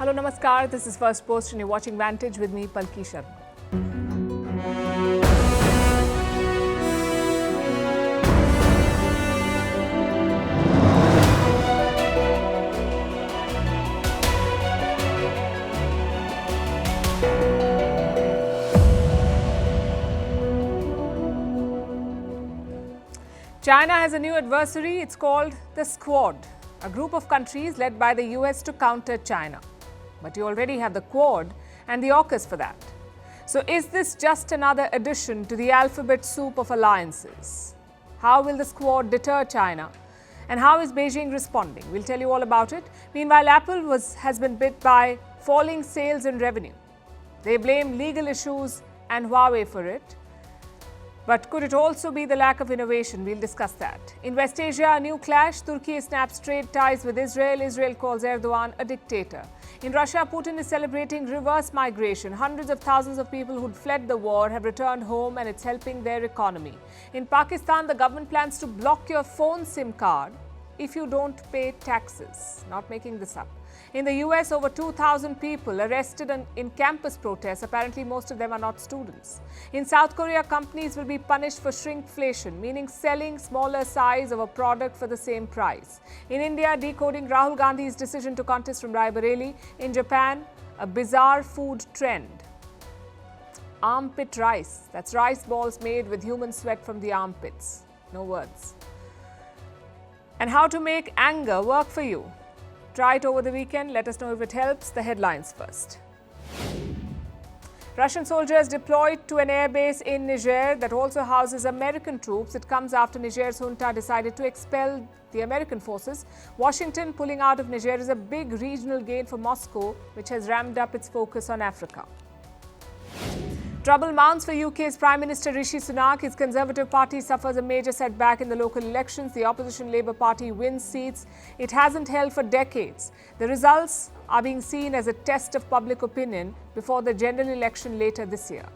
Hello, namaskar. This is Firstpost and you're watching Vantage with me, Palki Sharma. China has a new adversary. It's called the Squad, a group of countries led by the US to counter China. But you already have the Quad and the AUKUS for that. So is this just another addition to the alphabet soup of alliances? How will the Squad deter China? And how is Beijing responding? We'll tell you all about it. Meanwhile, Apple has been bit by falling sales and revenue. They blame legal issues and Huawei for it. But could it also be the lack of innovation? We'll discuss that. In West Asia, a new clash. Turkey snaps trade ties with Israel. Israel calls Erdogan a dictator. In Russia, Putin is celebrating reverse migration. Hundreds of thousands of people who'd fled the war have returned home and it's helping their economy. In Pakistan, the government plans to block your phone SIM card if you don't pay taxes. Not making this up. In the US, over 2,000 people arrested in campus protests. Apparently, most of them are not students. In South Korea, companies will be punished for shrinkflation, meaning selling smaller size of a product for the same price. In India, decoding Rahul Gandhi's decision to contest from Raebareli. In Japan, a bizarre food trend. Armpit rice. That's rice balls made with human sweat from the armpits. No words. And how to make anger work for you. Try it over the weekend. Let us know if it helps. The headlines first. Russian soldiers deployed to an airbase in Niger that also houses American troops. It comes after Niger's junta decided to expel the American forces. Washington pulling out of Niger is a big regional gain for Moscow, which has ramped up its focus on Africa. Trouble mounts for UK's Prime Minister Rishi Sunak. His Conservative Party suffers a major setback in the local elections. The opposition Labour Party wins seats it hasn't held for decades. The results are being seen as a test of public opinion before the general election later this year.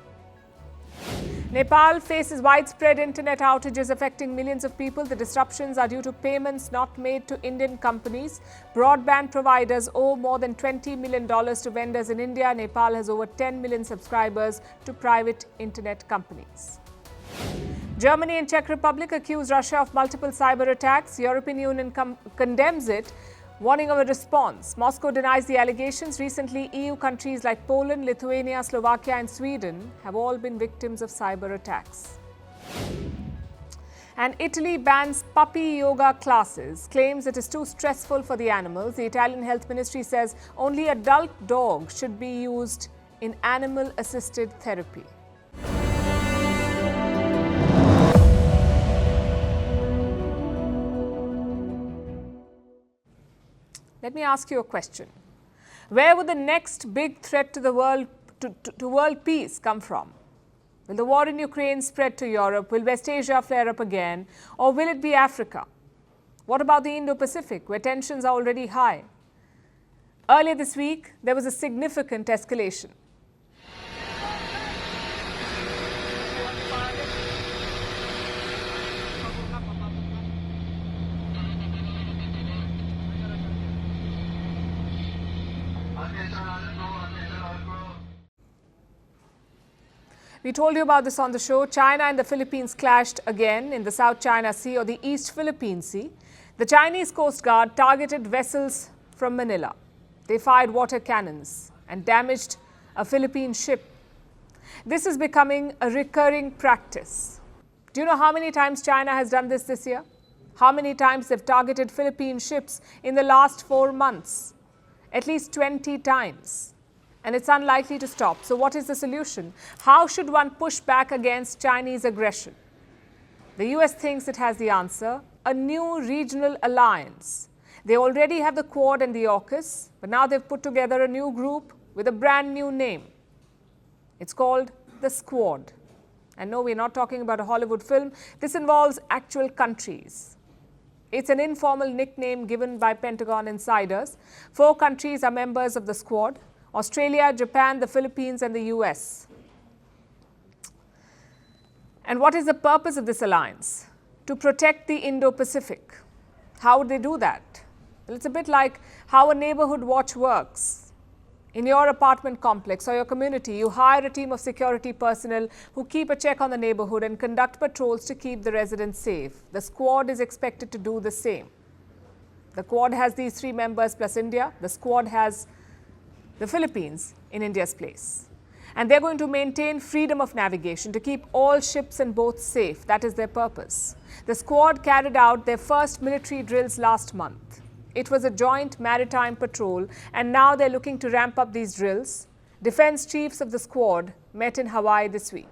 Nepal faces widespread internet outages affecting millions of people. The disruptions are due to payments not made to Indian companies. Broadband providers owe more than $20 million to vendors in India. Nepal has over 10 million subscribers to private internet companies. Germany and Czech Republic accuse Russia of multiple cyber attacks. European Union condemns it, warning of a response. Moscow denies the allegations. Recently, EU countries like Poland, Lithuania, Slovakia and Sweden have all been victims of cyber attacks. And Italy bans puppy yoga classes, claims it is too stressful for the animals. The Italian Health Ministry says only adult dogs should be used in animal-assisted therapy. Let me ask you a question. Where would the next big threat to the world, to world peace come from? Will the war in Ukraine spread to Europe? Will West Asia flare up again? Or will it be Africa? What about the Indo-Pacific, where tensions are already high? Earlier this week, there was a significant escalation. We told you about this on the show. China and the Philippines clashed again in the South China Sea or the East Philippine Sea. The Chinese Coast Guard targeted vessels from Manila. They fired water cannons and damaged a Philippine ship. This is becoming a recurring practice. Do you know how many times China has done this year? How many times they've targeted Philippine ships in the last 4 months? At least 20 times. And it's unlikely to stop. So what is the solution? How should one push back against Chinese aggression? The US thinks it has the answer, a new regional alliance. They already have the Quad and the AUKUS, but now they've put together a new group with a brand new name. It's called the Squad. And no, we're not talking about a Hollywood film. This involves actual countries. It's an informal nickname given by Pentagon insiders. 4 countries are members of the Squad: Australia, Japan, the Philippines and the US. And what is the purpose of this alliance? To protect the Indo-Pacific. How would they do that? Well, it's a bit like how a neighborhood watch works. In your apartment complex or your community, you hire a team of security personnel who keep a check on the neighborhood and conduct patrols to keep the residents safe. The squad is expected to do the same. The Quad has these 3 members plus India. The Squad has the Philippines in India's place. And they're going to maintain freedom of navigation to keep all ships and boats safe. That is their purpose. The Squad carried out their first military drills last month. It was a joint maritime patrol, and now they're looking to ramp up these drills. Defense chiefs of the Squad met in Hawaii this week.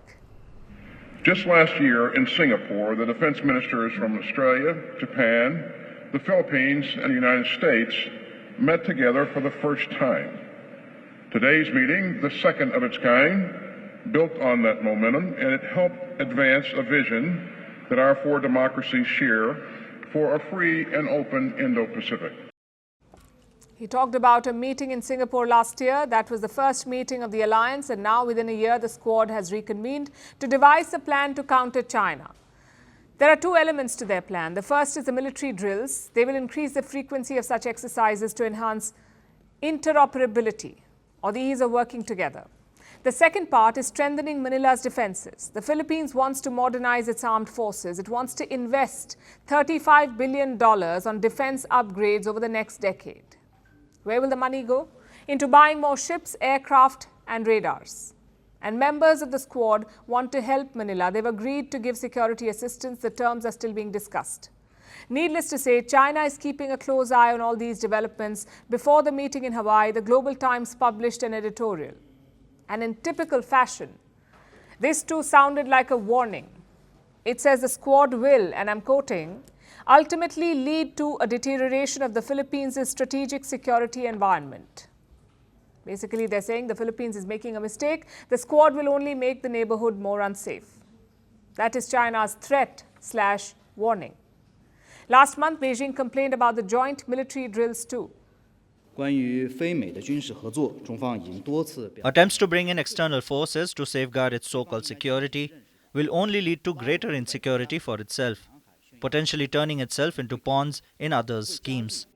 Just last year in Singapore, the defense ministers from Australia, Japan, the Philippines, and the United States met together for the first time. Today's meeting, the second of its kind, built on that momentum, and it helped advance a vision that our 4 democracies share for a free and open Indo-Pacific. He talked about a meeting in Singapore last year. That was the first meeting of the alliance, and now within a year, the Squad has reconvened to devise a plan to counter China. There are 2 elements to their plan. The first is the military drills. They will increase the frequency of such exercises to enhance interoperability or the ease of working together. The second part is strengthening Manila's defenses. The Philippines wants to modernize its armed forces. It wants to invest $35 billion on defense upgrades over the next decade. Where will the money go? Into buying more ships, aircraft, and radars. And members of the Squad want to help Manila. They've agreed to give security assistance. The terms are still being discussed. Needless to say, China is keeping a close eye on all these developments. Before the meeting in Hawaii, the Global Times published an editorial. And in typical fashion, this too sounded like a warning. It says the Squad will, and I'm quoting, ultimately lead to a deterioration of the Philippines' strategic security environment. Basically, they're saying the Philippines is making a mistake. The Squad will only make the neighborhood more unsafe. That is China's threat/warning. Last month, Beijing complained about the joint military drills too. Attempts to bring in external forces to safeguard its so-called security will only lead to greater insecurity for itself, potentially turning itself into pawns in others' schemes.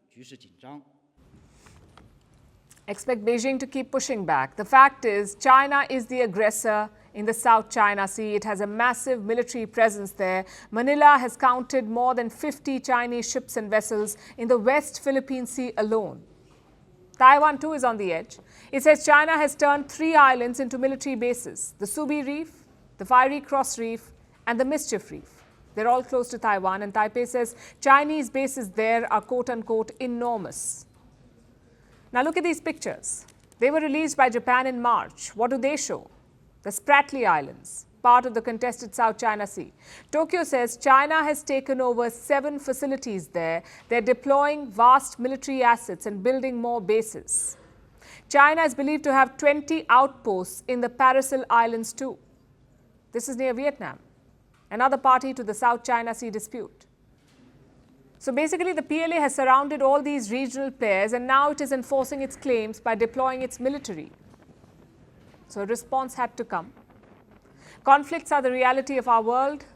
Expect Beijing to keep pushing back. The fact is, China is the aggressor in the South China Sea. It has a massive military presence there. Manila has counted more than 50 Chinese ships and vessels in the West Philippine Sea alone. Taiwan too is on the edge. It says China has turned 3 islands into military bases: the Subi Reef, the Fiery Cross Reef, and the Mischief Reef. They're all close to Taiwan, and Taipei says Chinese bases there are quote-unquote enormous. Now look at these pictures. They were released by Japan in March. What do they show? The Spratly Islands, part of the contested South China Sea. Tokyo says China has taken over 7 facilities there. They're deploying vast military assets and building more bases. China is believed to have 20 outposts in the Paracel Islands too. This is near Vietnam, another party to the South China Sea dispute. So basically, the PLA has surrounded all these regional players, and now it is enforcing its claims by deploying its military. So a response had to come. Conflicts are the reality of our world.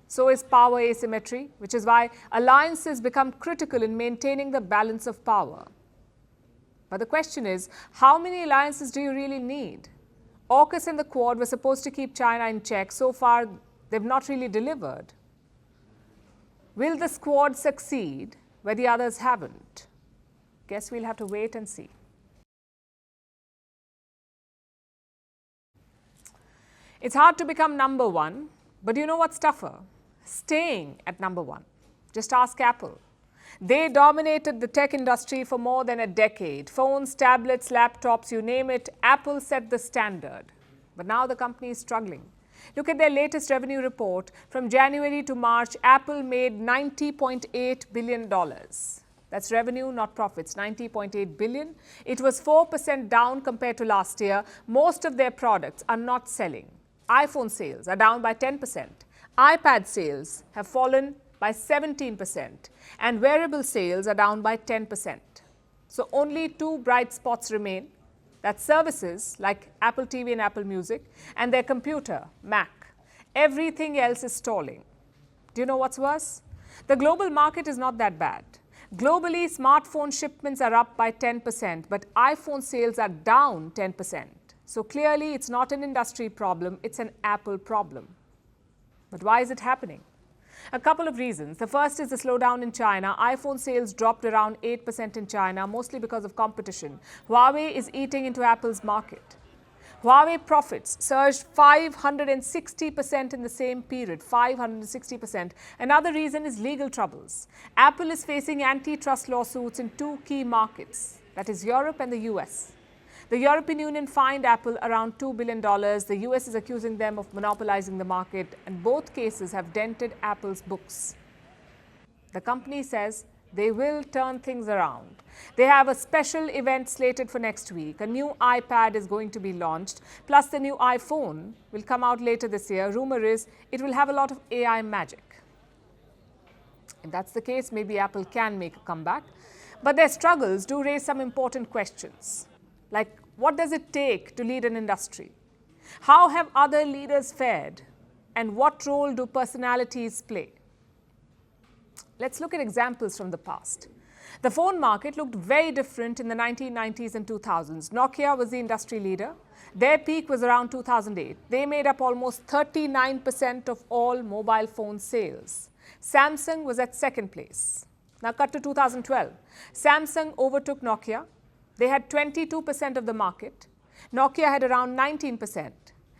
So is power asymmetry, which is why alliances become critical in maintaining the balance of power. But the question is, how many alliances do you really need? AUKUS and the Quad were supposed to keep China in check. So far, they've not really delivered. Will the Squad succeed where the others haven't? Guess we'll have to wait and see. It's hard to become number one, but you know what's tougher? Staying at number one. Just ask Apple. They dominated the tech industry for more than a decade. Phones, tablets, laptops, you name it, Apple set the standard. But now the company is struggling. Look at their latest revenue report. From January to March, Apple made $90.8 billion. That's revenue, not profits, $90.8 billion. It was 4% down compared to last year. Most of their products are not selling. iPhone sales are down by 10%. iPad sales have fallen by 17%. And wearable sales are down by 10%. So only 2 bright spots remain. That's services like Apple TV and Apple Music, and their computer, Mac. Everything else is stalling. Do you know what's worse? The global market is not that bad. Globally, smartphone shipments are up by 10%, but iPhone sales are down 10%. So clearly, it's not an industry problem, it's an Apple problem. But why is it happening? A couple of reasons. The first is the slowdown in China. iPhone sales dropped around 8% in China, mostly because of competition. Huawei is eating into Apple's market. Huawei profits surged 560% in the same period, 560%. Another reason is legal troubles. Apple is facing antitrust lawsuits in two key markets, that is Europe and the US. The European Union fined Apple around $2 billion. The US is accusing them of monopolizing the market, and both cases have dented Apple's books. The company says they will turn things around. They have a special event slated for next week. A new iPad is going to be launched, plus the new iPhone will come out later this year. Rumor is it will have a lot of AI magic. If that's the case, maybe Apple can make a comeback. But their struggles do raise some important questions, like what does it take to lead an industry? How have other leaders fared? And what role do personalities play? Let's look at examples from the past. The phone market looked very different in the 1990s and 2000s. Nokia was the industry leader. Their peak was around 2008. They made up almost 39% of all mobile phone sales. Samsung was at second place. Now cut to 2012. Samsung overtook Nokia. They had 22% of the market. Nokia had around 19%.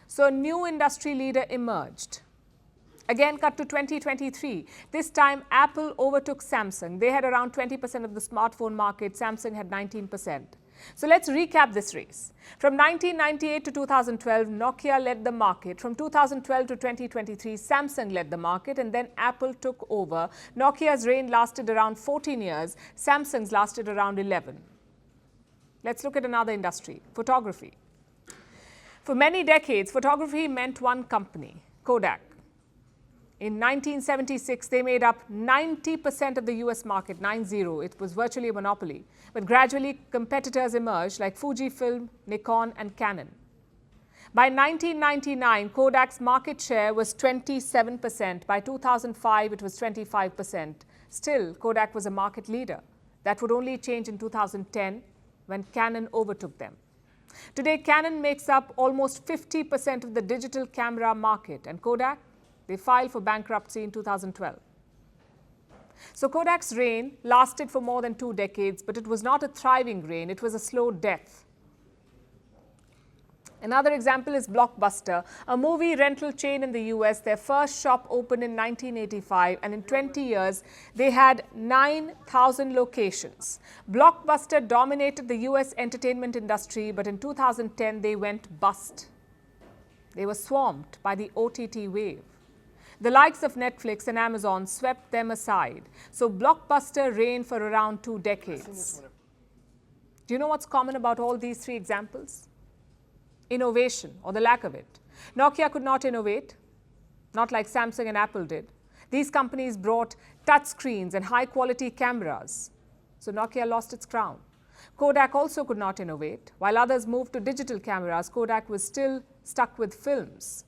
So a new industry leader emerged. Again, cut to 2023. This time, Apple overtook Samsung. They had around 20% of the smartphone market. Samsung had 19%. So let's recap this race. From 1998 to 2012, Nokia led the market. From 2012 to 2023, Samsung led the market, and then Apple took over. Nokia's reign lasted around 14 years. Samsung's lasted around 11. Let's look at another industry, photography. For many decades, photography meant one company, Kodak. In 1976, they made up 90% of the US market, 9-0. It was virtually a monopoly. But gradually, competitors emerged like Fujifilm, Nikon, and Canon. By 1999, Kodak's market share was 27%. By 2005, it was 25%. Still, Kodak was a market leader. That would only change in 2010 when Canon overtook them. Today, Canon makes up almost 50% of the digital camera market, and Kodak, they filed for bankruptcy in 2012. So Kodak's reign lasted for more than 2 decades, but it was not a thriving reign, it was a slow death. Another example is Blockbuster, a movie rental chain in the US. Their first shop opened in 1985, and in 20 years, they had 9,000 locations. Blockbuster dominated the US entertainment industry, but in 2010, they went bust. They were swamped by the OTT wave. The likes of Netflix and Amazon swept them aside. So Blockbuster reigned for around 2 decades. Do you know what's common about all these 3 examples? Innovation, or the lack of it. Nokia could not innovate, not like Samsung and Apple did. These companies brought touchscreens and high-quality cameras. So Nokia lost its crown. Kodak also could not innovate. While others moved to digital cameras, Kodak was still stuck with films.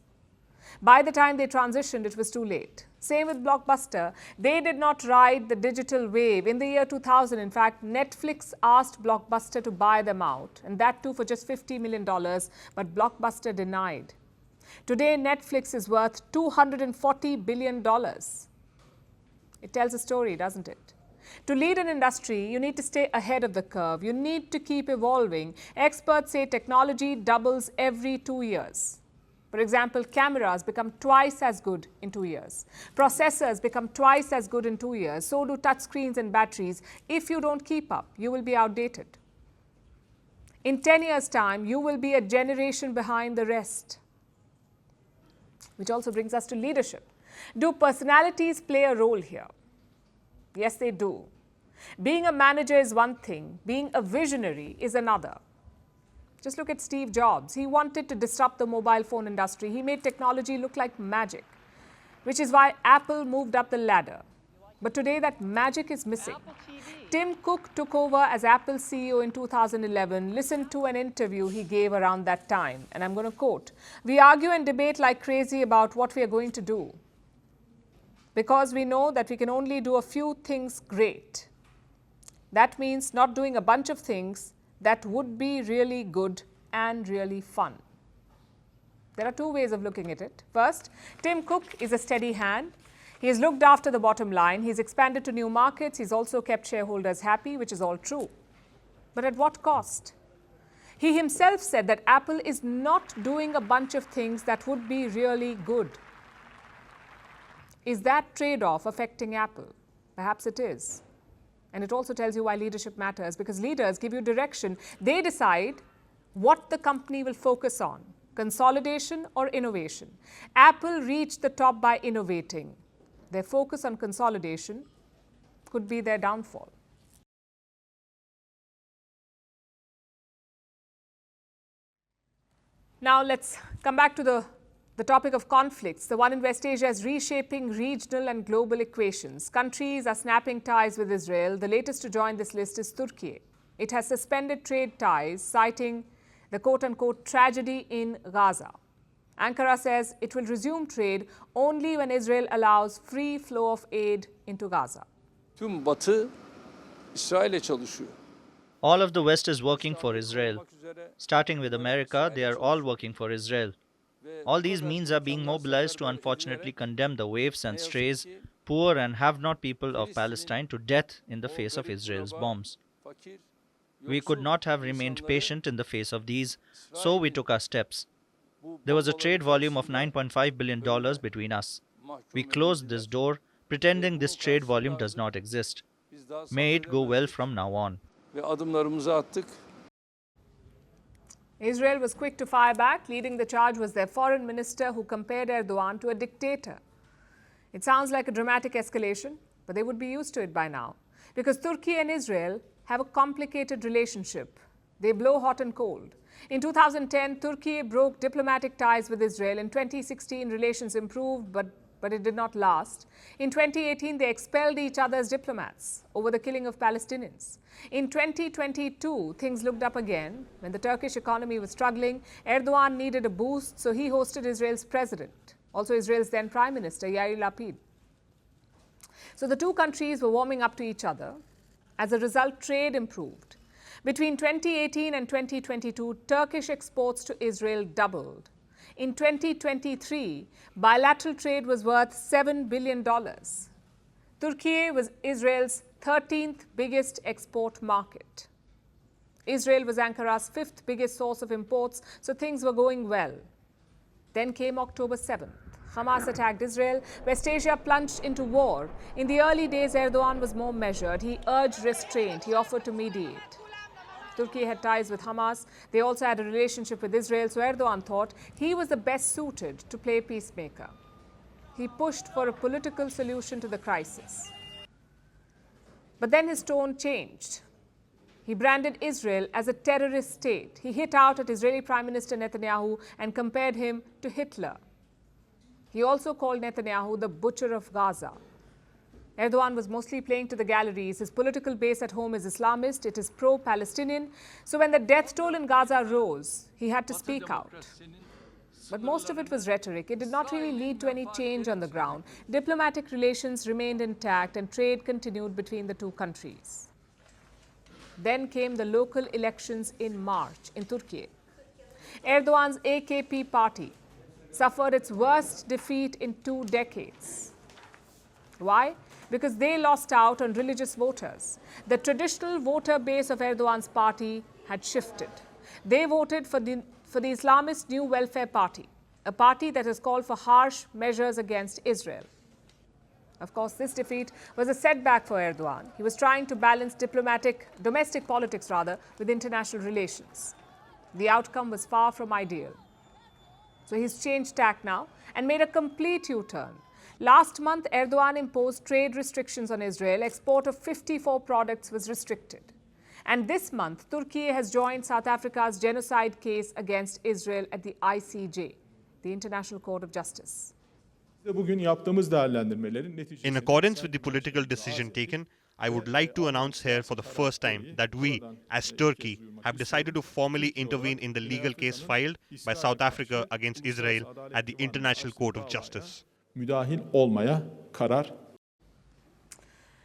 By the time they transitioned, it was too late. Same with Blockbuster. They did not ride the digital wave. In the year 2000, in fact, Netflix asked Blockbuster to buy them out, and that too for just $50 million, but Blockbuster denied. Today, Netflix is worth $240 billion. It tells a story, doesn't it? To lead an industry, you need to stay ahead of the curve. You need to keep evolving. Experts say technology doubles every 2 years. For example, cameras become twice as good in 2 years. Processors become twice as good in 2 years. So do touchscreens and batteries. If you don't keep up, you will be outdated. In 10 years' time, you will be a generation behind the rest. Which also brings us to leadership. Do personalities play a role here? Yes, they do. Being a manager is one thing. Being a visionary is another. Just look at Steve Jobs. He wanted to disrupt the mobile phone industry. He made technology look like magic, which is why Apple moved up the ladder. But today, that magic is missing. Tim Cook took over as Apple CEO in 2011. Listen to an interview he gave around that time. And I'm going to quote, "We argue and debate like crazy about what we are going to do, because we know that we can only do a few things great. That means not doing a bunch of things that would be really good and really fun. There are two ways of looking at it. First, Tim Cook is a steady hand. He has looked after the bottom line. He's expanded to new markets. He's also kept shareholders happy, which is all true. But at what cost? He himself said that Apple is not doing a bunch of things that would be really good. Is that trade-off affecting Apple? Perhaps it is. And it also tells you why leadership matters, because leaders give you direction. They decide what the company will focus on, consolidation or innovation. Apple reached the top by innovating. Their focus on consolidation could be their downfall. Now let's come back to the topic of conflicts. The one in West Asia is reshaping regional and global equations. Countries are snapping ties with Israel. The latest to join this list is Turkey. It has suspended trade ties, citing the quote-unquote tragedy in Gaza. Ankara says it will resume trade only when Israel allows free flow of aid into Gaza. Tüm Batı İsrail'e çalışıyor. All of the West is working for Israel. Starting with America, they are all working for Israel. All these means are being mobilized to unfortunately condemn the waifs and strays, poor and have-not people of Palestine to death in the face of Israel's bombs. We could not have remained patient in the face of these, so we took our steps. There was a trade volume of $9.5 billion between us. We closed this door, pretending this trade volume does not exist. May it go well from now on. Ve adımlarımızı attık. Israel was quick to fire back. Leading the charge was their foreign minister, who compared Erdogan to a dictator. It sounds like a dramatic escalation, but they would be used to it by now. Because Turkey and Israel have a complicated relationship. They blow hot and cold. In 2010, Turkey broke diplomatic ties with Israel. In 2016, relations improved, but it did not last. In 2018, they expelled each other's diplomats over the killing of Palestinians. In 2022, things looked up again. When the Turkish economy was struggling, Erdogan needed a boost, so he hosted Israel's president, also Israel's then Prime Minister, Yair Lapid. So the two countries were warming up to each other. As a result, trade improved. Between 2018 and 2022, Turkish exports to Israel doubled. In 2023, bilateral trade was worth $7 billion. Turkey was Israel's 13th biggest export market. Israel was Ankara's 5th biggest source of imports, so things were going well. Then came October 7th. Hamas attacked Israel. West Asia plunged into war. In the early days, Erdogan was more measured. He urged restraint. He offered to mediate. Turkey had ties with Hamas. They also had a relationship with Israel, so Erdogan thought he was the best suited to play peacemaker. He pushed for a political solution to the crisis. But then his tone changed. He branded Israel as a terrorist state. He hit out at Israeli Prime Minister Netanyahu and compared him to Hitler. He also called Netanyahu the butcher of Gaza. Erdogan was mostly playing to the galleries. His political base at home is Islamist. It is pro-Palestinian. So when the death toll in Gaza rose, he had to speak out. But most of it was rhetoric. It did not really lead to any change on the ground. Diplomatic relations remained intact and trade continued between the two countries. Then came the local elections in March in Turkey. Erdogan's AKP party suffered its worst defeat in 2 decades. Why? Because they lost out on religious voters. The traditional voter base of Erdogan's party had shifted. They voted for the Islamist New Welfare Party, a party that has called for harsh measures against Israel. Of course, this defeat was a setback for Erdogan. He was trying to balance domestic politics with international relations. The outcome was far from ideal. So he's changed tack now and made a complete U-turn. Last month, Erdogan imposed trade restrictions on Israel. Export of 54 products was restricted. And this month, Turkey has joined South Africa's genocide case against Israel at the ICJ, the International Court of Justice. In accordance with the political decision taken, I would like to announce here for the first time that we, as Turkey, have decided to formally intervene in the legal case filed by South Africa against Israel at the International Court of Justice. And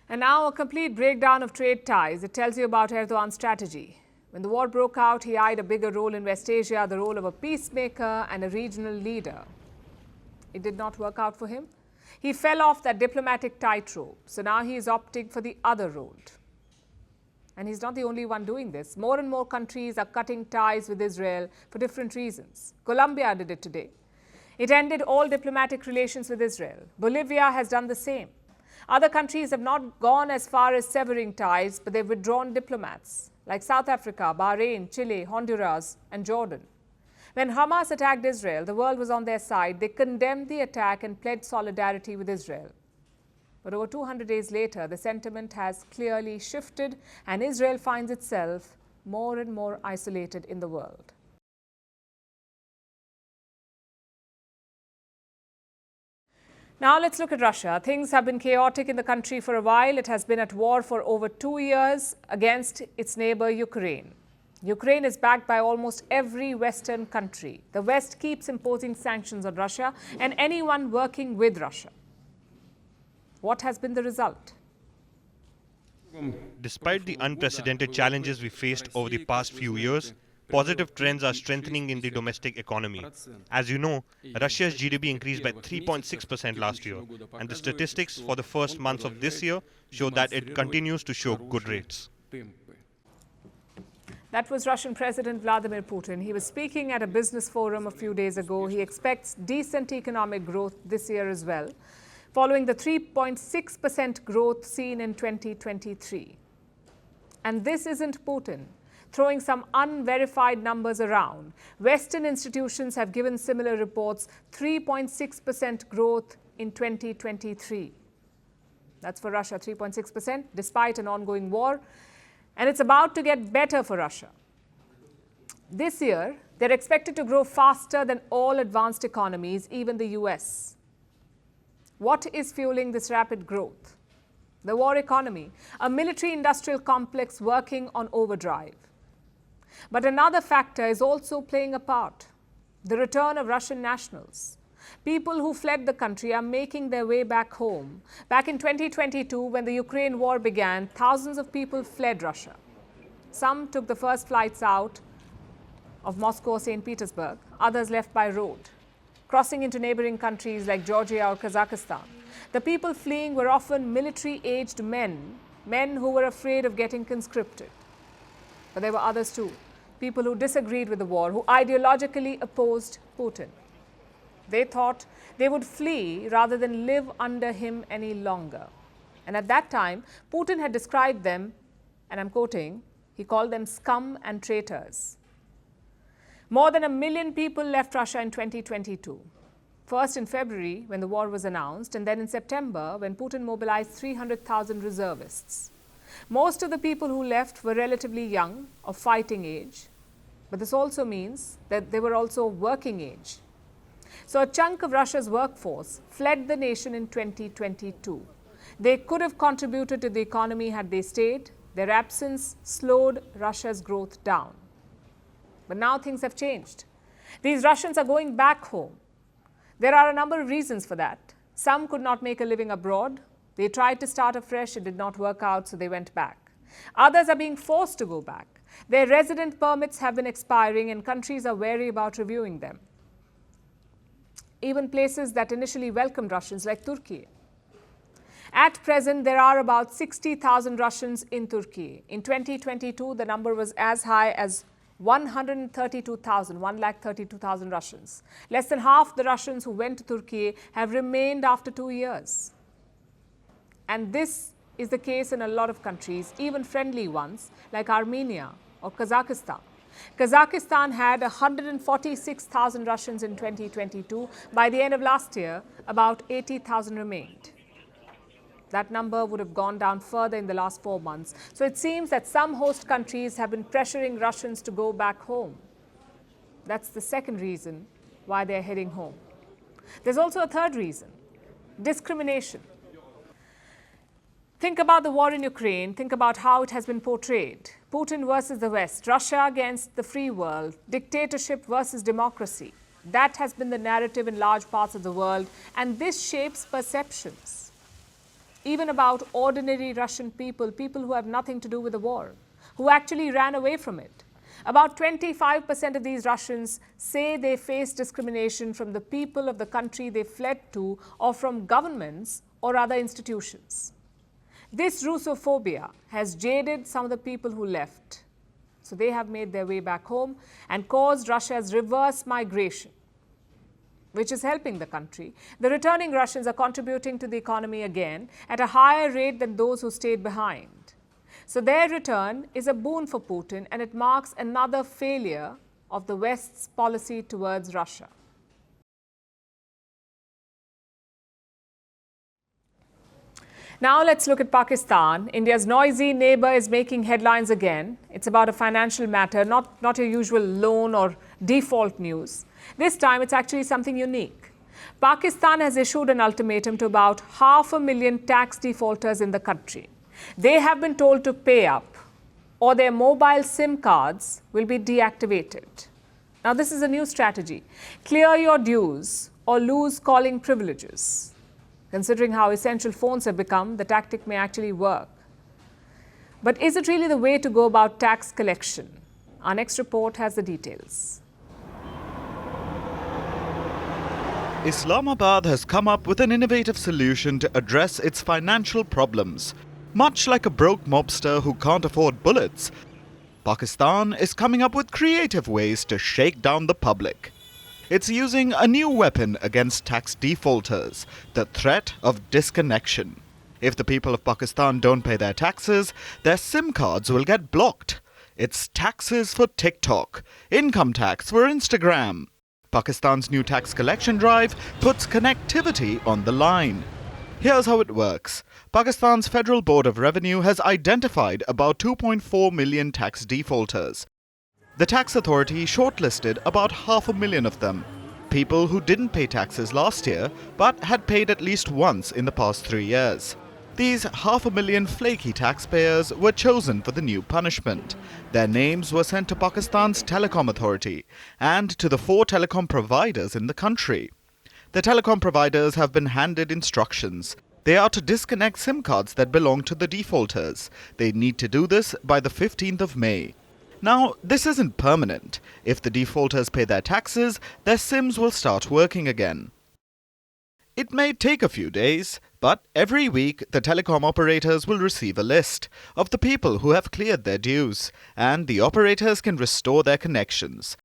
And now a complete breakdown of trade ties. It tells you about Erdogan's strategy. When the war broke out, he eyed a bigger role in West Asia, the role of a peacemaker and a regional leader. It did not work out for him. He fell off that diplomatic tightrope. So now he is opting for the other road. And he's not the only one doing this. More and more countries are cutting ties with Israel for different reasons. Colombia did it today. It ended all diplomatic relations with Israel. Bolivia has done the same. Other countries have not gone as far as severing ties, but they've withdrawn diplomats, like South Africa, Bahrain, Chile, Honduras, and Jordan. When Hamas attacked Israel, the world was on their side. They condemned the attack and pledged solidarity with Israel. But over 200 days later, the sentiment has clearly shifted, and Israel finds itself more and more isolated in the world. Now let's look at Russia. Things have been chaotic in the country for a while. It has been at war for over 2 years against its neighbor Ukraine. Ukraine is backed by almost every Western country. The West keeps imposing sanctions on Russia and anyone working with Russia. What has been the result? Despite the unprecedented challenges we faced over the past few years, positive trends are strengthening in the domestic economy. As you know, Russia's GDP increased by 3.6% last year, and the statistics for the first months of this year show that it continues to show good rates. That was Russian President Vladimir Putin. He was speaking at a business forum a few days ago. He expects decent economic growth this year as well, following the 3.6% growth seen in 2023. And this isn't Putin throwing some unverified numbers around. Western institutions have given similar reports, 3.6% growth in 2023. That's for Russia, 3.6%, despite an ongoing war. And it's about to get better for Russia. This year, they're expected to grow faster than all advanced economies, even the US. What is fueling this rapid growth? The war economy, a military-industrial complex working on overdrive. But another factor is also playing a part: the return of Russian nationals. People who fled the country are making their way back home. Back in 2022, when the Ukraine war began, thousands of people fled Russia. Some took the first flights out of Moscow or St. Petersburg. Others left by road, crossing into neighboring countries like Georgia or Kazakhstan. The people fleeing were often military-aged men who were afraid of getting conscripted. But there were others too, people who disagreed with the war, who ideologically opposed Putin. They thought they would flee rather than live under him any longer. And at that time, Putin had described them, and I'm quoting, he called them scum and traitors. More than 1 million people left Russia in 2022. First in February, when the war was announced, and then in September, when Putin mobilized 300,000 reservists. Most of the people who left were relatively young, of fighting age, but this also means that they were also working age. So a chunk of Russia's workforce fled the nation in 2022. They could have contributed to the economy had they stayed. Their absence slowed Russia's growth down. But now things have changed. These Russians are going back home. There are a number of reasons for that. Some could not make a living abroad. They tried to start afresh, it did not work out, so they went back. Others are being forced to go back. Their resident permits have been expiring and countries are wary about reviewing them. Even places that initially welcomed Russians, like Turkey. At present, there are about 60,000 Russians in Turkey. In 2022, the number was as high as 132,000 Russians. Less than half the Russians who went to Turkey have remained after 2 years. And this is the case in a lot of countries, even friendly ones like Armenia or Kazakhstan. Kazakhstan had 146,000 Russians in 2022. By the end of last year, about 80,000 remained. That number would have gone down further in the last 4 months. So it seems that some host countries have been pressuring Russians to go back home. That's the second reason why they're heading home. There's also a third reason: discrimination. Think about the war in Ukraine. Think about how it has been portrayed. Putin versus the West, Russia against the free world, dictatorship versus democracy. That has been the narrative in large parts of the world, and this shapes perceptions. even about ordinary Russian people, people who have nothing to do with the war, who actually ran away from it. About 25% of these Russians say they face discrimination from the people of the country they fled to or from governments or other institutions. This Russophobia has jaded some of the people who left. So they have made their way back home and caused Russia's reverse migration, which is helping the country. The returning Russians are contributing to the economy again at a higher rate than those who stayed behind. So their return is a boon for Putin, and it marks another failure of the West's policy towards Russia. Now let's look at Pakistan. India's noisy neighbor is making headlines again. It's about a financial matter, not your usual loan or default news. This time it's actually something unique. Pakistan has issued an ultimatum to about 500,000 tax defaulters in the country. They have been told to pay up or their mobile SIM cards will be deactivated. Now this is a new strategy. Clear your dues or lose calling privileges. Considering how essential phones have become, the tactic may actually work. But is it really the way to go about tax collection? Our next report has the details. Islamabad has come up with an innovative solution to address its financial problems. Much like a broke mobster who can't afford bullets, Pakistan is coming up with creative ways to shake down the public. It's using a new weapon against tax defaulters, the threat of disconnection. If the people of Pakistan don't pay their taxes, their SIM cards will get blocked. It's taxes for TikTok, income tax for Instagram. Pakistan's new tax collection drive puts connectivity on the line. Here's how it works. Pakistan's Federal Board of Revenue has identified about 2.4 million tax defaulters. The tax authority shortlisted about 500,000 of them, people who didn't pay taxes last year but had paid at least once in the past 3 years. These 500,000 flaky taxpayers were chosen for the new punishment. Their names were sent to Pakistan's Telecom Authority and to the 4 telecom providers in the country. The telecom providers have been handed instructions. They are to disconnect SIM cards that belong to the defaulters. They need to do this by the 15th of May. Now, this isn't permanent. If the defaulters pay their taxes, their SIMs will start working again. It may take a few days, but every week the telecom operators will receive a list of the people who have cleared their dues, and the operators can restore their connections.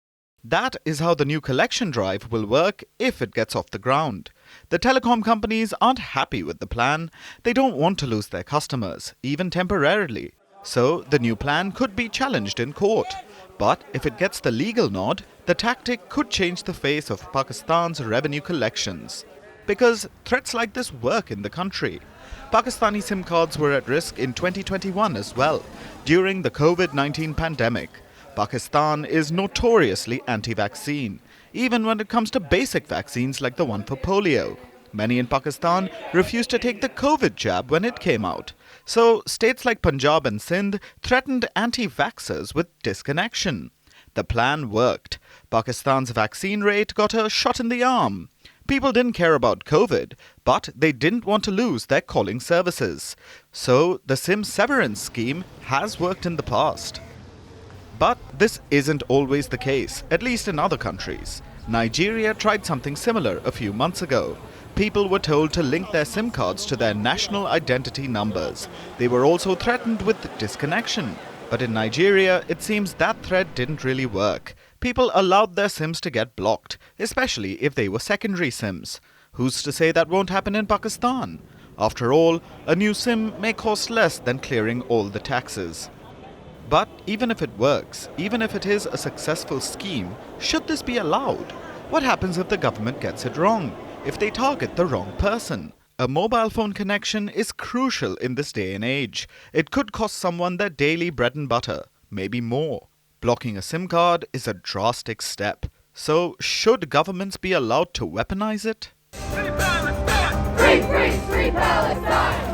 That is how the new collection drive will work if it gets off the ground. The telecom companies aren't happy with the plan. They don't want to lose their customers, even temporarily. So the new plan could be challenged in court. But if it gets the legal nod, the tactic could change the face of Pakistan's revenue collections. Because threats like this work in the country. Pakistani SIM cards were at risk in 2021 as well, during the COVID-19 pandemic. Pakistan is notoriously anti-vaccine, even when it comes to basic vaccines like the one for polio. Many in Pakistan refused to take the COVID jab when it came out. So states like Punjab and Sindh threatened anti-vaxxers with disconnection. The plan worked. Pakistan's vaccine rate got a shot in the arm. People didn't care about COVID, but they didn't want to lose their calling services. So the SIM severance scheme has worked in the past. But this isn't always the case, at least in other countries. Nigeria tried something similar a few months ago. People were told to link their SIM cards to their national identity numbers. They were also threatened with disconnection. But in Nigeria, it seems that threat didn't really work. People allowed their SIMs to get blocked, especially if they were secondary SIMs. Who's to say that won't happen in Pakistan? After all, a new SIM may cost less than clearing all the taxes. But even if it works, even if it is a successful scheme, should this be allowed? What happens if the government gets it wrong? If they target the wrong person? A mobile phone connection is crucial in this day and age. It could cost someone their daily bread and butter, maybe more. Blocking a SIM card is a drastic step. So, should governments be allowed to weaponize it? Free Palestine! Free, free, free Palestine!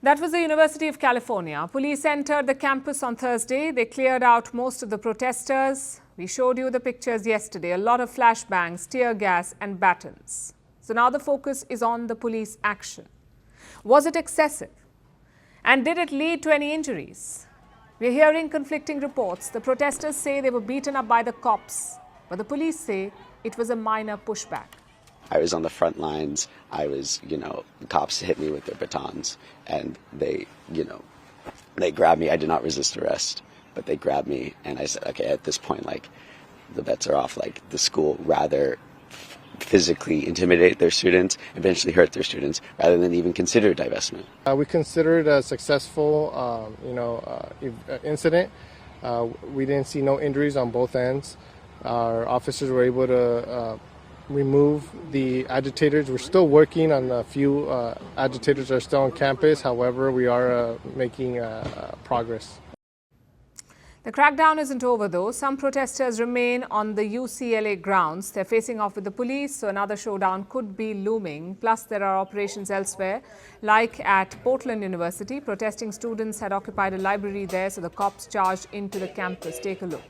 That was the University of California. Police entered the campus on Thursday. They cleared out most of the protesters. We showed you the pictures yesterday. A lot of flashbangs, tear gas and batons. So now the focus is on the police action. Was it excessive? And did it lead to any injuries? We're hearing conflicting reports. The protesters say they were beaten up by the cops, but the police say it was a minor pushback. I was on the front lines. I was, the cops hit me with their batons and they grabbed me. I did not resist arrest, but they grabbed me and I said, okay, at this point, the bets are off. The school rather physically intimidate their students, eventually hurt their students, rather than even consider divestment. We consider it a successful, incident. We didn't see no injuries on both ends. Our officers were able to remove the agitators. We're still working on a few agitators that are still on campus. However, we are making progress. The crackdown isn't over, though. Some protesters remain on the UCLA grounds. They're facing off with the police, so another showdown could be looming. Plus, there are operations elsewhere, like at Portland University. Protesting students had occupied a library there, so the cops charged into the campus. Take a look.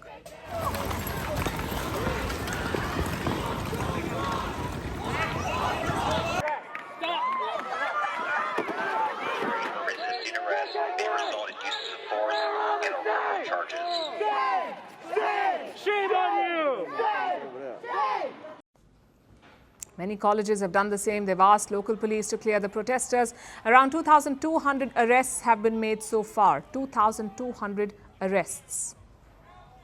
Many colleges have done the same. They've asked local police to clear the protesters. Around 2,200 arrests have been made so far. 2,200 arrests.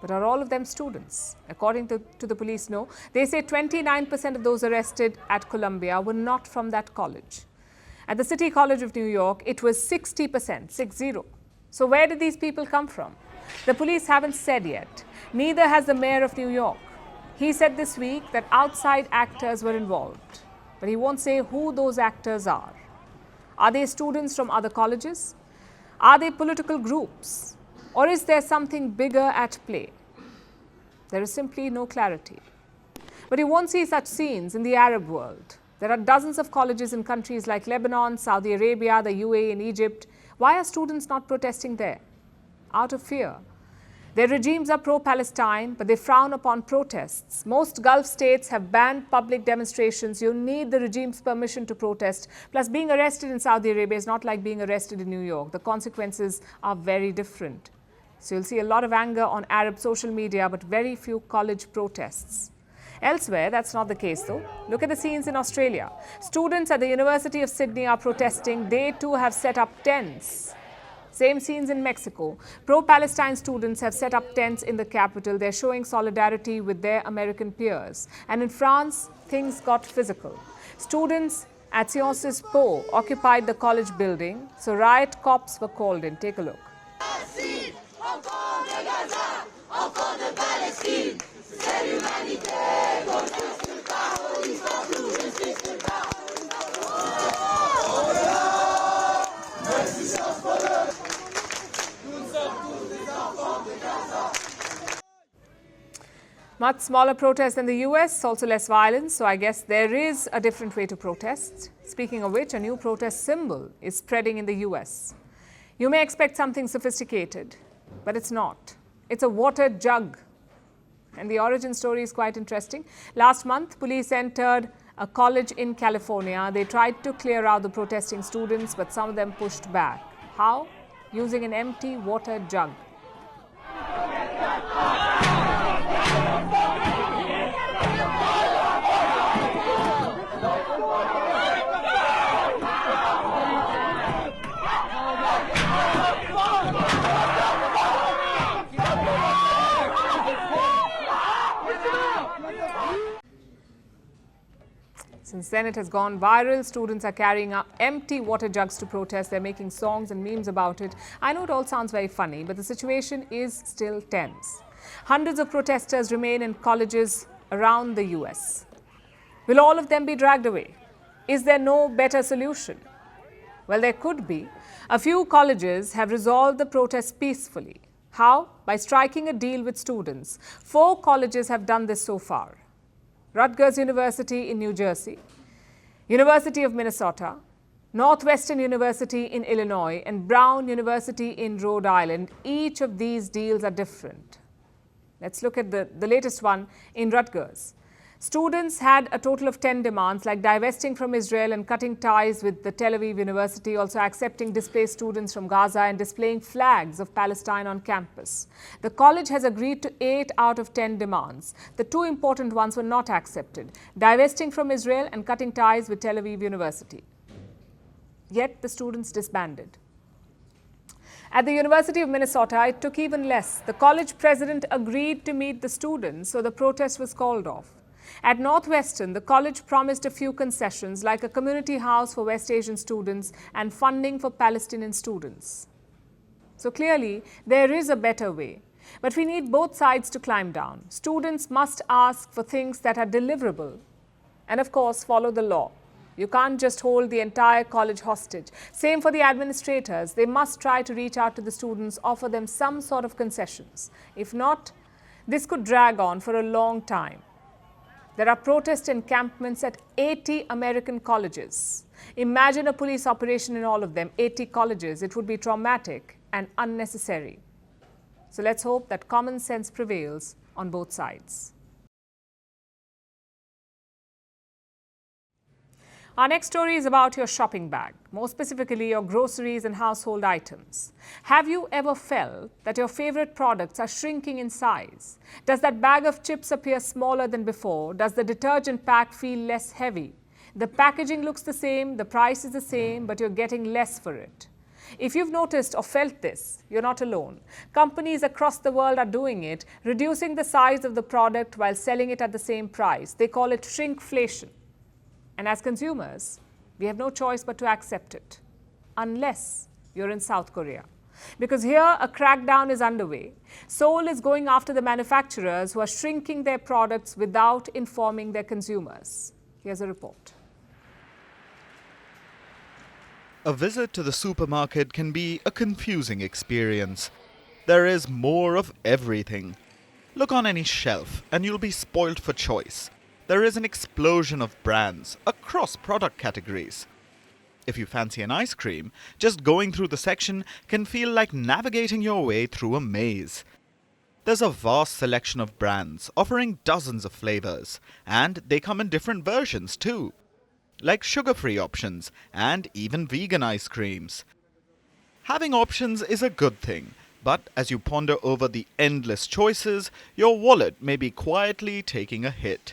But are all of them students? According to the police, no. They say 29% of those arrested at Columbia were not from that college. At the City College of New York, it was 60%, 60. So where did these people come from? The police haven't said yet. Neither has the mayor of New York. He said this week that outside actors were involved, but he won't say who those actors are. Are they students from other colleges? Are they political groups? Or is there something bigger at play? There is simply no clarity. But you won't see such scenes in the Arab world. There are dozens of colleges in countries like Lebanon, Saudi Arabia, the UAE and Egypt. Why are students not protesting there? Out of fear. Their regimes are pro-Palestine, but they frown upon protests. Most Gulf states have banned public demonstrations. You need the regime's permission to protest. Plus, being arrested in Saudi Arabia is not like being arrested in New York. The consequences are very different. So you'll see a lot of anger on Arab social media, but very few college protests. Elsewhere, that's not the case, though. Look at the scenes in Australia. Students at the University of Sydney are protesting. They, too, have set up tents. Same scenes in Mexico. Pro-Palestine students have set up tents in the capital. They're showing solidarity with their American peers. And in France, things got physical. Students at Sciences Po occupied the college building, so riot cops were called in. Take a look. Much smaller protests than the US, also less violence, so I guess there is a different way to protest. Speaking of which, a new protest symbol is spreading in the US. You may expect something sophisticated, but it's not. It's a water jug. And the origin story is quite interesting. Last month, police entered a college in California. They tried to clear out the protesting students, but some of them pushed back. How? Using an empty water jug. Since then, it has gone viral. Students are carrying up empty water jugs to protest. They're making songs and memes about it. I know it all sounds very funny, but the situation is still tense. Hundreds of protesters remain in colleges around the US. Will all of them be dragged away? Is there no better solution? Well, there could be. A few colleges have resolved the protests peacefully. How? By striking a deal with students. 4 colleges have done this so far. Rutgers University in New Jersey, University of Minnesota, Northwestern University in Illinois and Brown University in Rhode Island. Each of these deals are different. Let's look at the latest one in Rutgers. Students had a total of 10 demands, like divesting from Israel and cutting ties with the Tel Aviv University, also accepting displaced students from Gaza and displaying flags of Palestine on campus. The college has agreed to 8 out of 10 demands. The 2 important ones were not accepted: divesting from Israel and cutting ties with Tel Aviv University. Yet the students disbanded. At the University of Minnesota, it took even less. The college president agreed to meet the students, so the protest was called off. At Northwestern, the college promised a few concessions, like a community house for West Asian students and funding for Palestinian students. So clearly, there is a better way. But we need both sides to climb down. Students must ask for things that are deliverable and, of course, follow the law. You can't just hold the entire college hostage. Same for the administrators. They must try to reach out to the students, offer them some sort of concessions. If not, this could drag on for a long time. There are protest encampments at 80 American colleges. Imagine a police operation in all of them, 80 colleges. It would be traumatic and unnecessary. So let's hope that common sense prevails on both sides. Our next story is about your shopping bag, more specifically your groceries and household items. Have you ever felt that your favorite products are shrinking in size? Does that bag of chips appear smaller than before? Does the detergent pack feel less heavy? The packaging looks the same, the price is the same, but you're getting less for it. If you've noticed or felt this, you're not alone. Companies across the world are doing it, reducing the size of the product while selling it at the same price. They call it shrinkflation. And as consumers, we have no choice but to accept it, unless you're in South Korea. Because here, a crackdown is underway. Seoul is going after the manufacturers who are shrinking their products without informing their consumers. Here's a report. A visit to the supermarket can be a confusing experience. There is more of everything. Look on any shelf and you'll be spoiled for choice. There is an explosion of brands across product categories. If you fancy an ice cream, just going through the section can feel like navigating your way through a maze. There's a vast selection of brands offering dozens of flavors, and they come in different versions too, like sugar-free options and even vegan ice creams. Having options is a good thing, but as you ponder over the endless choices, your wallet may be quietly taking a hit.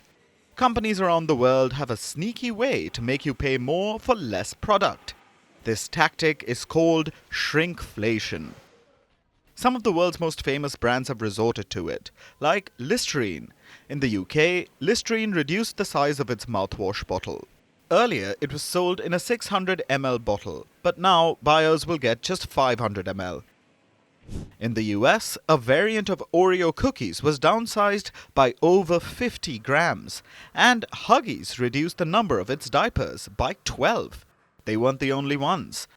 Companies around the world have a sneaky way to make you pay more for less product. This tactic is called shrinkflation. Some of the world's most famous brands have resorted to it, like Listerine. In the UK, Listerine reduced the size of its mouthwash bottle. Earlier, it was sold in a 600 ml bottle, but now buyers will get just 500 ml. In the US, a variant of Oreo cookies was downsized by over 50 grams, and Huggies reduced the number of its diapers by 12. They weren't the only ones.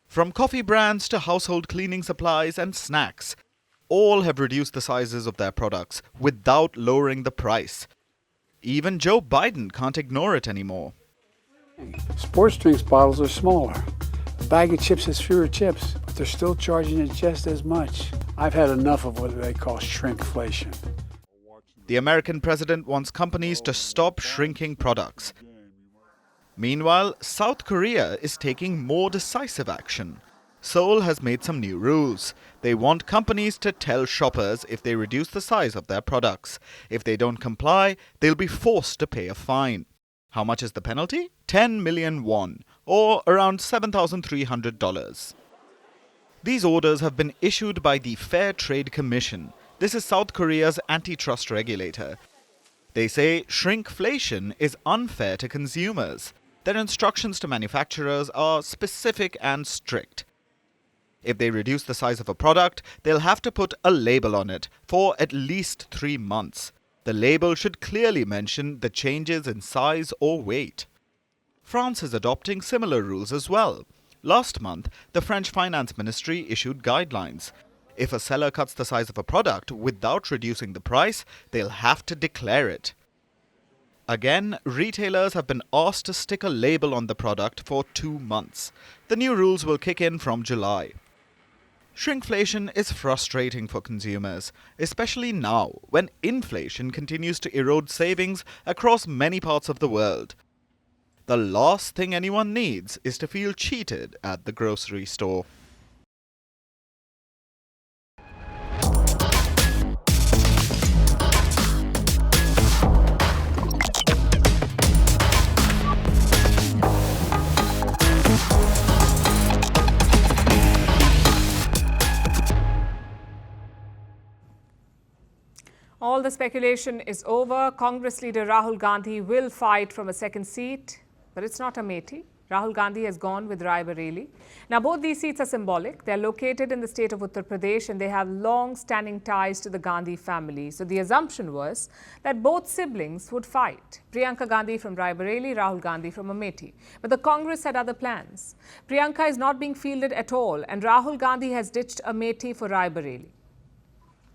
From coffee brands to household cleaning supplies and snacks, all have reduced the sizes of their products without lowering the price. Even Joe Biden can't ignore it anymore. Sports drinks bottles are smaller. A bag of chips has fewer chips, but they're still charging it just as much. I've had enough of what they call shrinkflation. The American president wants companies to stop shrinking products. Meanwhile, South Korea is taking more decisive action. Seoul has made some new rules. They want companies to tell shoppers if they reduce the size of their products. If they don't comply, they'll be forced to pay a fine. How much is the penalty? 10 million won, or around $7,300. These orders have been issued by the Fair Trade Commission. This is South Korea's antitrust regulator. They say shrinkflation is unfair to consumers. Their instructions to manufacturers are specific and strict. If they reduce the size of a product, they'll have to put a label on it for at least 3 months. The label should clearly mention the changes in size or weight. France is adopting similar rules as well. Last month, the French Finance Ministry issued guidelines. If a seller cuts the size of a product without reducing the price, they'll have to declare it. Again, retailers have been asked to stick a label on the product for 2 months. The new rules will kick in from July. Shrinkflation is frustrating for consumers, especially now when inflation continues to erode savings across many parts of the world. The last thing anyone needs is to feel cheated at the grocery store. All the speculation is over. Congress leader Rahul Gandhi will fight from a second seat, but it's not Amethi. Rahul Gandhi has gone with Rai Bareli. Now, both these seats are symbolic. They're located in the state of Uttar Pradesh and they have long-standing ties to the Gandhi family. So the assumption was that both siblings would fight. Priyanka Gandhi from Rai Bareli, Rahul Gandhi from Amethi. But the Congress had other plans. Priyanka is not being fielded at all and Rahul Gandhi has ditched Amethi for Rai Bareli.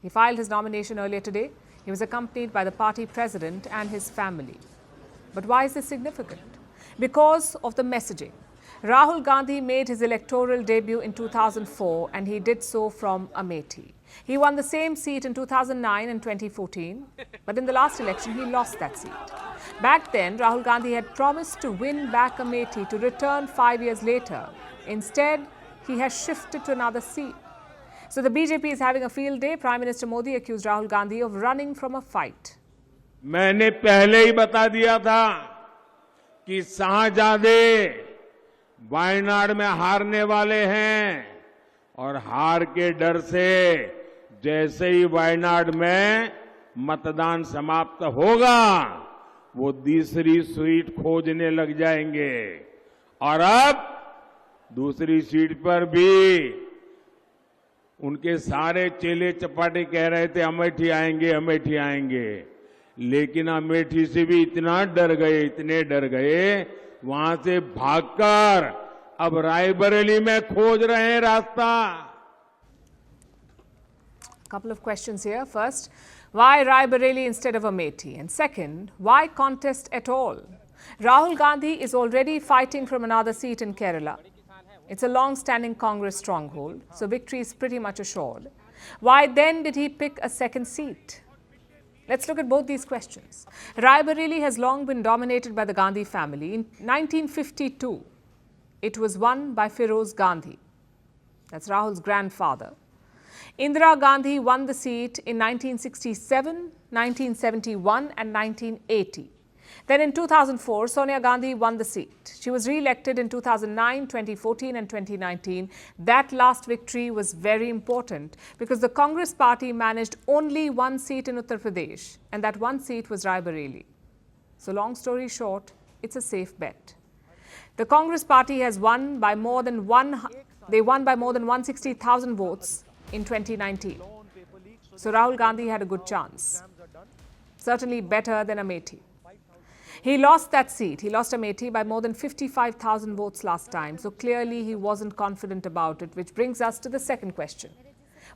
He filed his nomination earlier today. He was accompanied by the party president and his family. But why is this significant? Because of the messaging. Rahul Gandhi made his electoral debut in 2004 and he did so from Amethi. He won the same seat in 2009 and 2014, but in the last election he lost that seat. Back then, Rahul Gandhi had promised to win back Amethi to return 5 years later. Instead, he has shifted to another seat. So the BJP is having a field day. Prime Minister Modi accused Rahul Gandhi of running from a fight. मैंने पहले ही बता दिया था कि शाहजादे वायनाड में हारने वाले हैं और हार के डर से जैसे ही वायनाड में मतदान समाप्त होगा वो दूसरी सीट खोजने लग जाएंगे और अब दूसरी सीट पर भी उनके सारे चेले चपाटे कह रहे थे अमेठी आएंगे लेकिन अमेठी से भी इतना डर गए वहां से भागकर अब रायबरेली में खोज रहे हैं रास्ता. Couple of questions here. First, why Rai Bareli instead of Amethi? And second, why contest at all? Rahul Gandhi is already fighting from another seat in Kerala. It's a long-standing Congress stronghold, so victory is pretty much assured. Why then did he pick a second seat? Let's look at both these questions. Rai Bareli has long been dominated by the Gandhi family. In 1952, it was won by Firoz Gandhi. That's Rahul's grandfather. Indira Gandhi won the seat in 1967, 1971 and 1980. Then in 2004, Sonia Gandhi won the seat. She was re-elected in 2009, 2014 and 2019. That last victory was very important because the Congress party managed only one seat in Uttar Pradesh and that one seat was Rai Bareli. So long story short, it's a safe bet. The Congress party has won by more than 160,000 votes in 2019. So Rahul Gandhi had a good chance. Certainly better than Amethi. He lost that seat. He lost Amethi by more than 55,000 votes last time. So clearly he wasn't confident about it, which brings us to the second question.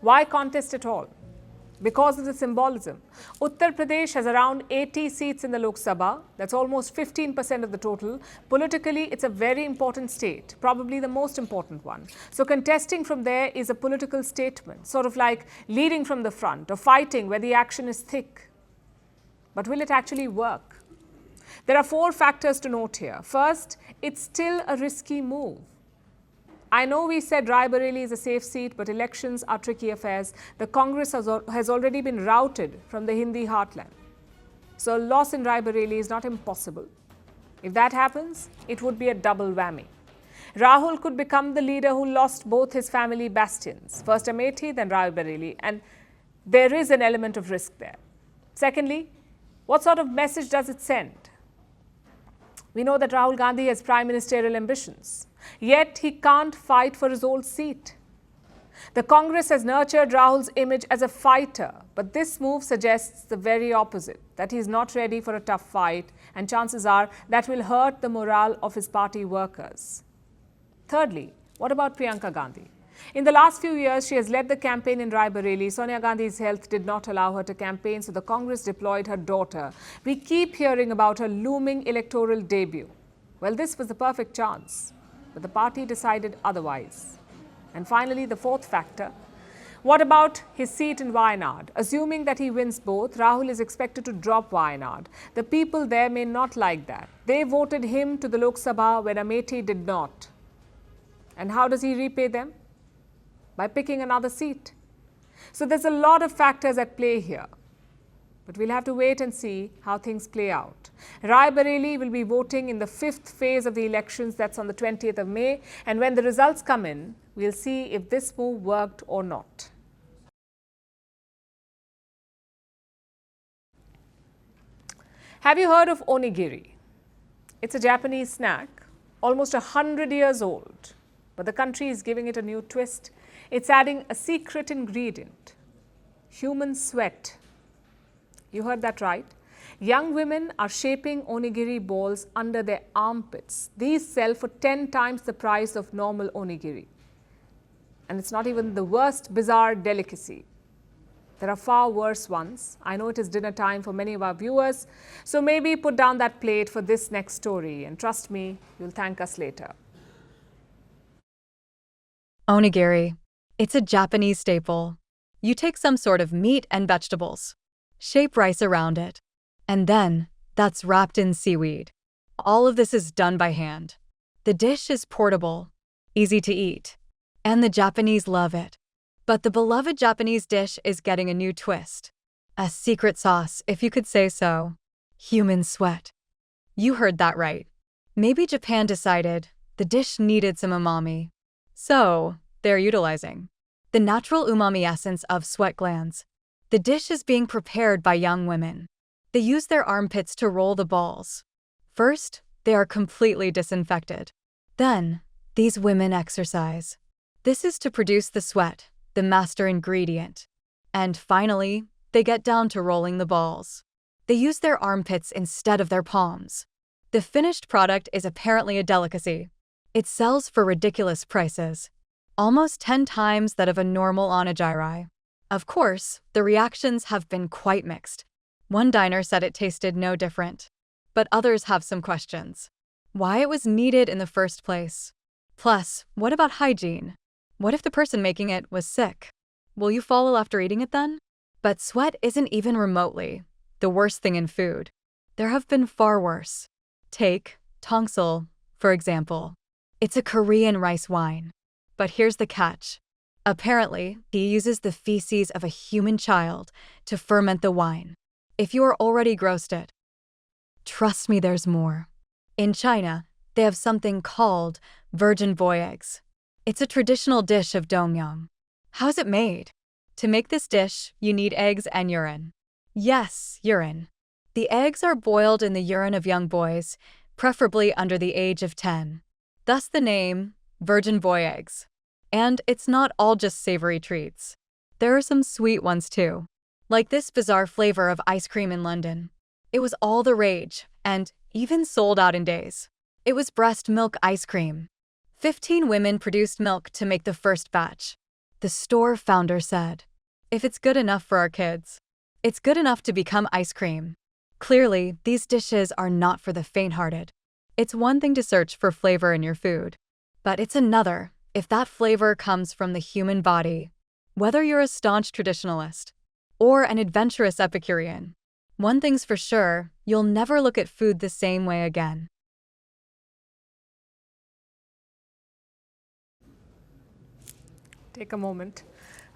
Why contest at all? Because of the symbolism. Uttar Pradesh has around 80 seats in the Lok Sabha. That's almost 15% of the total. Politically, it's a very important state, probably the most important one. So contesting from there is a political statement, sort of like leading from the front or fighting where the action is thick. But will it actually work? There are 4 factors to note here. First, it's still a risky move. I know we said Rai Bareli is a safe seat, but elections are tricky affairs. The Congress has already been routed from the Hindi heartland. So a loss in Rai Bareli is not impossible. If that happens, it would be a double whammy. Rahul could become the leader who lost both his family bastions, first Amethi, then Rai Bareli, and there is an element of risk there. Secondly, what sort of message does it send? We know that Rahul Gandhi has prime ministerial ambitions, yet he can't fight for his old seat. The Congress has nurtured Rahul's image as a fighter, but this move suggests the very opposite, that he is not ready for a tough fight, and chances are that will hurt the morale of his party workers. Thirdly, what about Priyanka Gandhi? In the last few years, she has led the campaign in Raebareli. Sonia Gandhi's health did not allow her to campaign, so the Congress deployed her daughter. We keep hearing about her looming electoral debut. Well, this was the perfect chance, but the party decided otherwise. And finally, the fourth factor. What about his seat in Wayanad? Assuming that he wins both, Rahul is expected to drop Wayanad. The people there may not like that. They voted him to the Lok Sabha when Amethi did not. And how does he repay them? By picking another seat. So there's a lot of factors at play here. But we'll have to wait and see how things play out. Raebareli will be voting in the fifth phase of the elections. That's on the 20th of May. And when the results come in, we'll see if this move worked or not. Have you heard of Onigiri? It's a Japanese snack, almost 100 years old. But the country is giving it a new twist. It's adding a secret ingredient, human sweat. You heard that right. Young women are shaping onigiri balls under their armpits. These sell for 10 times the price of normal onigiri. And it's not even the worst bizarre delicacy. There are far worse ones. I know it is dinner time for many of our viewers, so maybe put down that plate for this next story. And trust me, you'll thank us later. Onigiri. It's a Japanese staple. You take some sort of meat and vegetables, shape rice around it, and then that's wrapped in seaweed. All of this is done by hand. The dish is portable, easy to eat, and the Japanese love it. But the beloved Japanese dish is getting a new twist. A secret sauce, if you could say so. Human sweat. You heard that right. Maybe Japan decided the dish needed some umami. So, they're utilizing the natural umami essence of sweat glands. The dish is being prepared by young women. They use their armpits to roll the balls. First, they are completely disinfected. Then, these women exercise. This is to produce the sweat, the master ingredient. And finally, they get down to rolling the balls. They use their armpits instead of their palms. The finished product is apparently a delicacy. It sells for ridiculous prices, almost 10 times that of a normal onigiri. Of course, the reactions have been quite mixed. One diner said it tasted no different, but others have some questions. Why it was needed in the first place? Plus, what about hygiene? What if the person making it was sick? Will you follow after eating it then? But sweat isn't even remotely the worst thing in food. There have been far worse. Take tongsul, for example. It's a Korean rice wine. But here's the catch. Apparently, he uses the feces of a human child to ferment the wine. If you are already grossed it, trust me, there's more. In China, they have something called virgin boy eggs. It's a traditional dish of dongyang. How's it made? To make this dish, you need eggs and urine. Yes, urine. The eggs are boiled in the urine of young boys, preferably under the age of 10. Thus the name, virgin boy eggs. And it's not all just savory treats. There are some sweet ones too. Like this bizarre flavor of ice cream in London. It was all the rage, and even sold out in days. It was breast milk ice cream. 15 women produced milk to make the first batch. The store founder said, "If it's good enough for our kids, it's good enough to become ice cream." Clearly, these dishes are not for the faint-hearted. It's one thing to search for flavor in your food, but it's another if that flavor comes from the human body. Whether you're a staunch traditionalist or an adventurous Epicurean, one thing's for sure, you'll never look at food the same way again. Take a moment.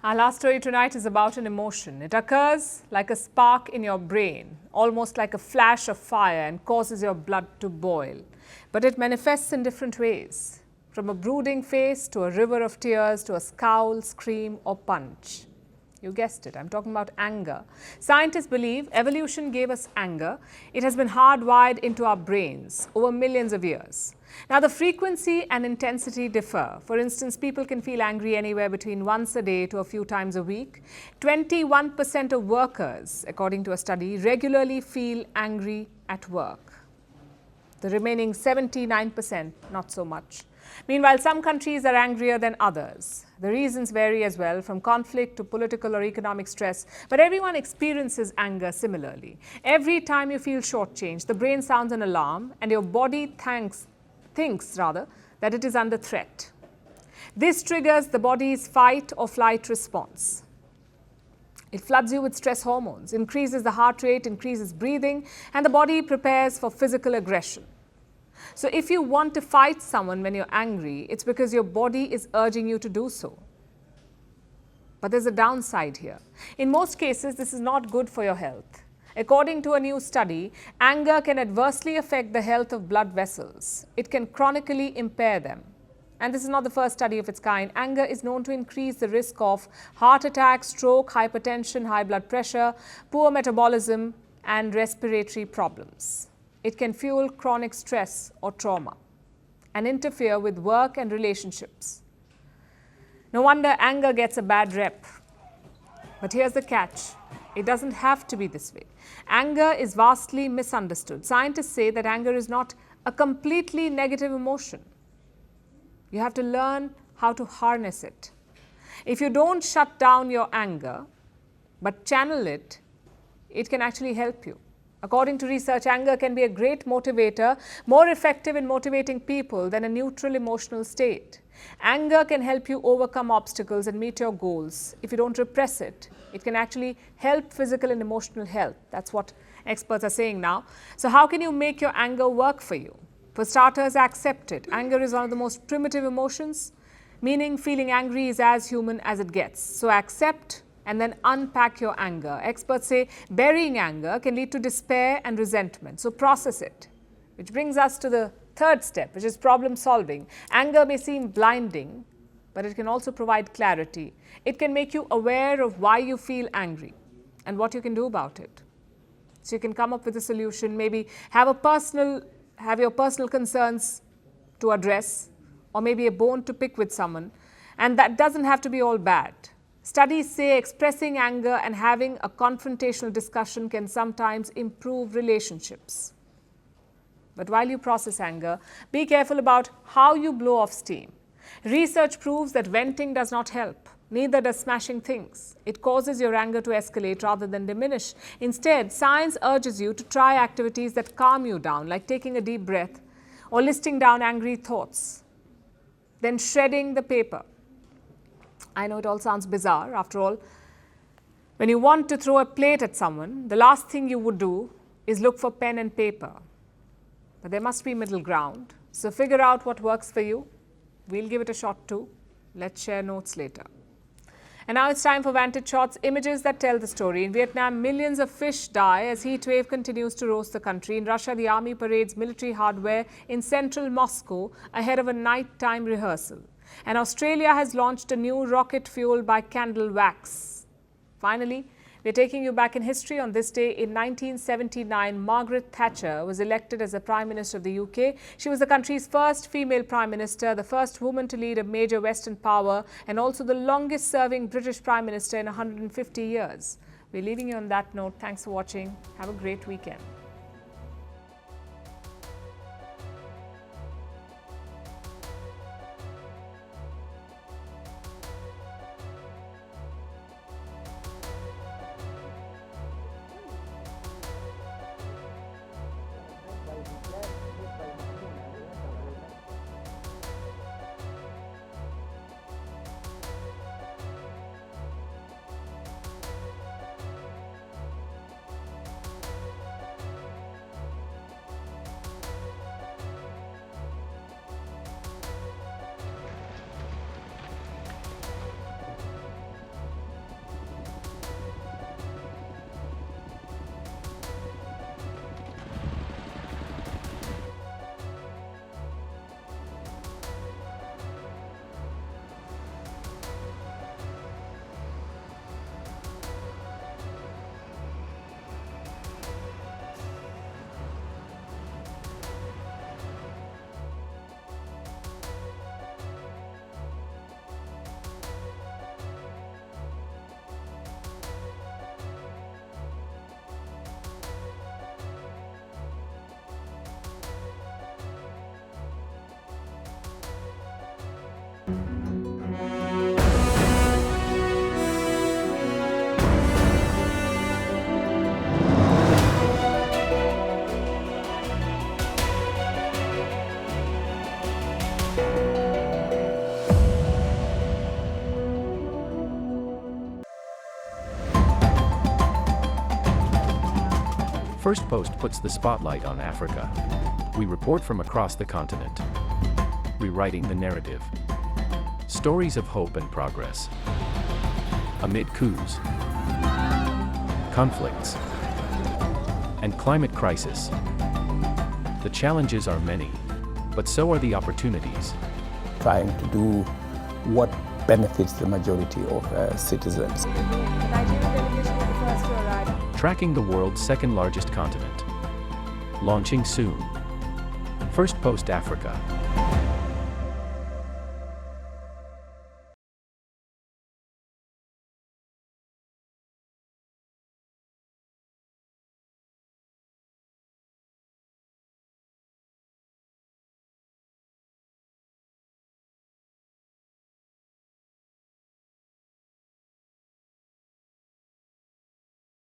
Our last story tonight is about an emotion. It occurs like a spark in your brain, almost like a flash of fire, and causes your blood to boil. But it manifests in different ways, from a brooding face to a river of tears to a scowl, scream, or punch. You guessed it, I'm talking about anger. Scientists believe evolution gave us anger. It has been hardwired into our brains over millions of years. Now, the frequency and intensity differ. For instance, people can feel angry anywhere between once a day to a few times a week. 21% of workers, according to a study, regularly feel angry at work. The remaining 79%, not so much. Meanwhile, some countries are angrier than others. The reasons vary as well, from conflict to political or economic stress, but everyone experiences anger similarly. Every time you feel shortchanged, the brain sounds an alarm and your body thinks that it is under threat. This triggers the body's fight or flight response. It floods you with stress hormones, increases the heart rate, increases breathing, and the body prepares for physical aggression. So if you want to fight someone when you're angry, it's because your body is urging you to do so. But there's a downside here. In most cases, this is not good for your health. According to a new study, anger can adversely affect the health of blood vessels. It can chronically impair them. And this is not the first study of its kind. Anger is known to increase the risk of heart attack, stroke, hypertension, high blood pressure, poor metabolism, and respiratory problems. It can fuel chronic stress or trauma and interfere with work and relationships. No wonder anger gets a bad rep. But here's the catch. It doesn't have to be this way. Anger is vastly misunderstood. Scientists say that anger is not a completely negative emotion. You have to learn how to harness it. If you don't shut down your anger, but channel it, it can actually help you. According to research, anger can be a great motivator, more effective in motivating people than a neutral emotional state. Anger can help you overcome obstacles and meet your goals. If you don't repress it, it can actually help physical and emotional health. That's what experts are saying now. So how can you make your anger work for you? For starters, accept it. Anger is one of the most primitive emotions, meaning feeling angry is as human as it gets. So accept and then unpack your anger. Experts say burying anger can lead to despair and resentment. So process it. Which brings us to the third step, which is problem solving. Anger may seem blinding, but it can also provide clarity. It can make you aware of why you feel angry and what you can do about it. So you can come up with a solution, maybe have your personal concerns to address, or maybe a bone to pick with someone. And that doesn't have to be all bad. Studies say expressing anger and having a confrontational discussion can sometimes improve relationships. But while you process anger, be careful about how you blow off steam. Research proves that venting does not help. Neither does smashing things. It causes your anger to escalate rather than diminish. Instead, science urges you to try activities that calm you down, like taking a deep breath or listing down angry thoughts, then shredding the paper. I know it all sounds bizarre. After all, when you want to throw a plate at someone, the last thing you would do is look for pen and paper. But there must be middle ground. So figure out what works for you. We'll give it a shot too. Let's share notes later. And now it's time for Vantage Shots, images that tell the story. In Vietnam, millions of fish die as heat wave continues to roast the country. In Russia, the army parades military hardware in central Moscow ahead of a nighttime rehearsal. And Australia has launched a new rocket fueled by candle wax. Finally, we're taking you back in history. On this day in 1979, Margaret Thatcher was elected as the Prime Minister of the UK. She was the country's first female Prime Minister, the first woman to lead a major Western power, and also the longest serving British Prime Minister in 150 years. We're leaving you on that note. Thanks for watching. Have a great weekend. Firstpost puts the spotlight on Africa. We report from across the continent, rewriting the narrative. Stories of hope and progress. Amid coups, conflicts, and climate crisis. The challenges are many, but so are the opportunities. Trying to do what benefits the majority of citizens. Tracking the world's second largest continent. Launching soon. Firstpost Africa.